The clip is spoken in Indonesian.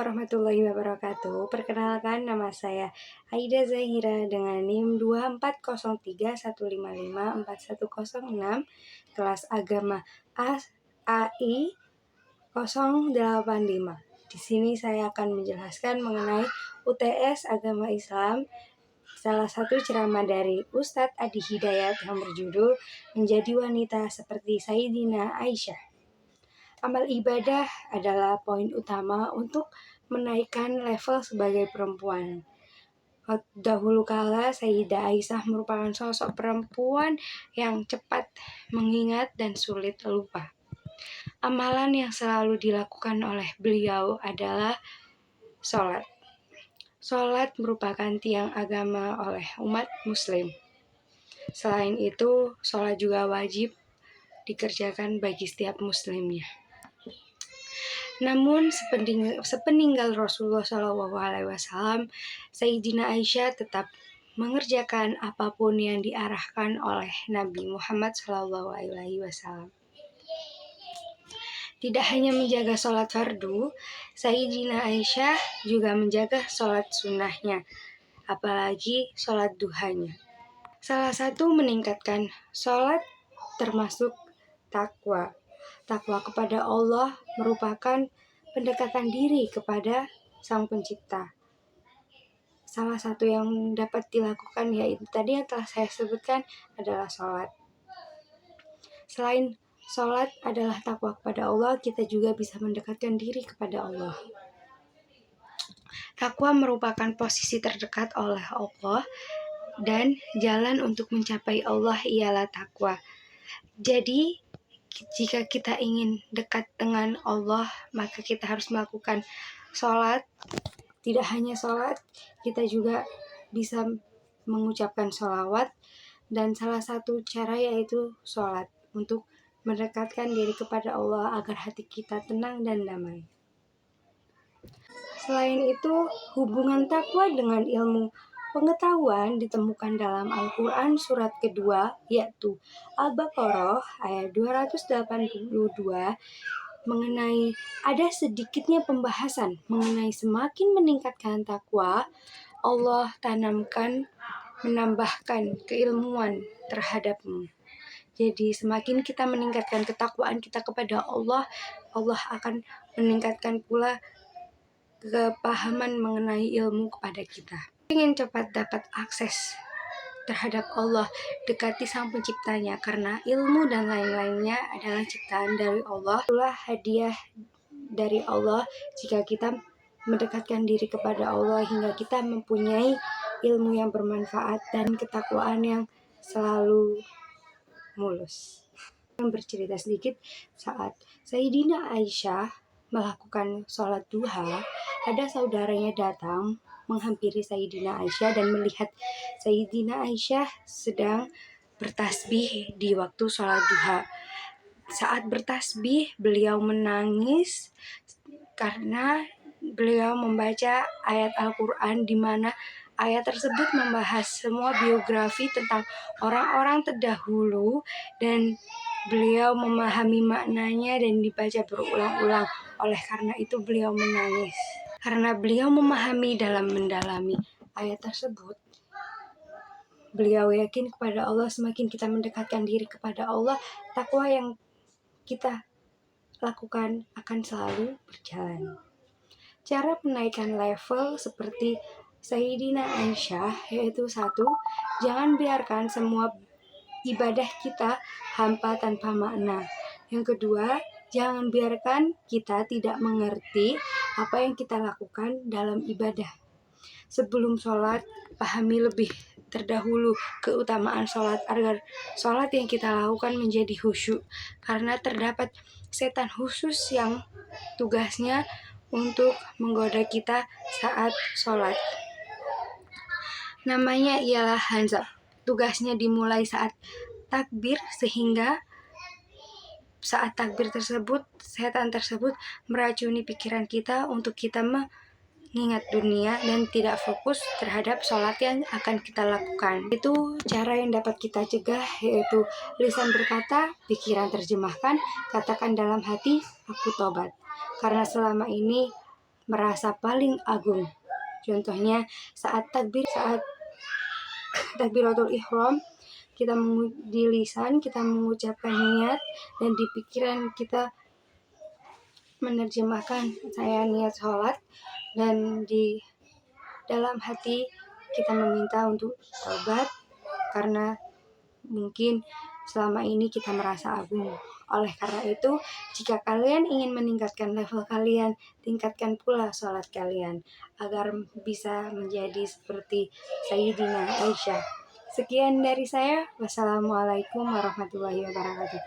warahmatullahi wabarakatuh. Perkenalkan, nama saya Aida Zahira dengan NIM 240315541006, kelas agama AI 085. Di sini saya akan menjelaskan mengenai UTS Agama Islam, salah satu ceramah dari Ustadz Adi Hidayat yang berjudul Menjadi Wanita Seperti Sayyidina Aisyah. Amal ibadah adalah poin utama untuk menaikkan level sebagai perempuan. Dahulu kala Sayyidah Aisyah merupakan sosok perempuan yang cepat mengingat dan sulit lupa. Amalan yang selalu dilakukan oleh beliau adalah sholat. Sholat merupakan tiang agama oleh umat muslim. Selain itu, sholat juga wajib dikerjakan bagi setiap muslimnya. Namun sepeninggal Rasulullah SAW, Sayyidina Aisyah tetap mengerjakan apapun yang diarahkan oleh Nabi Muhammad SAW. Tidak hanya menjaga sholat fardu, Sayyidina Aisyah juga menjaga sholat sunnahnya, apalagi sholat duhanya. Salah satu meningkatkan sholat termasuk takwa. Takwa kepada Allah merupakan pendekatan diri kepada Sang Pencipta. Salah satu yang dapat dilakukan yaitu tadi yang telah saya sebutkan adalah sholat. Selain sholat adalah takwa kepada Allah, kita juga bisa mendekatkan diri kepada Allah. Takwa merupakan posisi terdekat oleh Allah dan jalan untuk mencapai Allah ialah takwa. Jadi, jika kita ingin dekat dengan Allah, maka kita harus melakukan sholat. Tidak hanya sholat, kita juga bisa mengucapkan sholawat. Dan salah satu cara yaitu sholat untuk mendekatkan diri kepada Allah agar hati kita tenang dan damai. Selain itu, hubungan takwa dengan ilmu pengetahuan ditemukan dalam Al-Quran surat kedua, yaitu Al-Baqarah ayat 282, mengenai ada sedikitnya pembahasan mengenai semakin meningkatkan takwa, Allah menambahkan keilmuan terhadapmu. Jadi semakin kita meningkatkan ketakwaan kita kepada Allah, Allah akan meningkatkan pula kepahaman mengenai ilmu kepada kita. Ingin cepat dapat akses terhadap Allah, dekati Sang Penciptanya, karena ilmu dan lain-lainnya adalah ciptaan dari Allah. Itulah hadiah dari Allah jika kita mendekatkan diri kepada Allah hingga kita mempunyai ilmu yang bermanfaat dan ketakwaan yang selalu mulus. Bercerita sedikit, saat Sayyidina Aisyah melakukan sholat duha, ada saudaranya datang menghampiri Sayyidina Aisyah dan melihat Sayyidina Aisyah sedang bertasbih di waktu sholat duha. Saat bertasbih, beliau menangis karena beliau membaca ayat Al-Quran di mana ayat tersebut membahas semua biografi tentang orang-orang terdahulu dan beliau memahami maknanya dan dibaca berulang-ulang. Oleh karena itu beliau menangis. Karena beliau memahami dalam mendalami ayat tersebut, beliau yakin kepada Allah. Semakin kita mendekatkan diri kepada Allah, takwa yang kita lakukan akan selalu berjalan. Cara menaikkan level seperti Sayyidina Aisyah yaitu 1. Jangan biarkan semua ibadah kita hampa tanpa makna. Yang kedua, jangan biarkan kita tidak mengerti apa yang kita lakukan dalam ibadah. Sebelum sholat, pahami lebih terdahulu keutamaan sholat agar sholat yang kita lakukan menjadi khusyuk. Karena terdapat setan khusus yang tugasnya untuk menggoda kita saat sholat. Namanya ialah Hanzah. Tugasnya dimulai saat takbir, sehingga saat takbir tersebut, setan tersebut meracuni pikiran kita untuk kita mengingat dunia dan tidak fokus terhadap sholat yang akan kita lakukan. Itu cara yang dapat kita cegah, yaitu lisan berkata, pikiran terjemahkan, katakan dalam hati, aku tobat. Karena selama ini merasa paling agung. Contohnya saat takbiratul ihram, di lisan kita mengucapkan niat, dan di pikiran kita menerjemahkan saya niat sholat, dan di dalam hati kita meminta untuk taubat karena mungkin selama ini kita merasa agung. Oleh karena itu, jika kalian ingin meningkatkan level kalian, tingkatkan pula sholat kalian agar bisa menjadi seperti Sayyidina Aisyah. Sekian dari saya. Wassalamualaikum warahmatullahi wabarakatuh.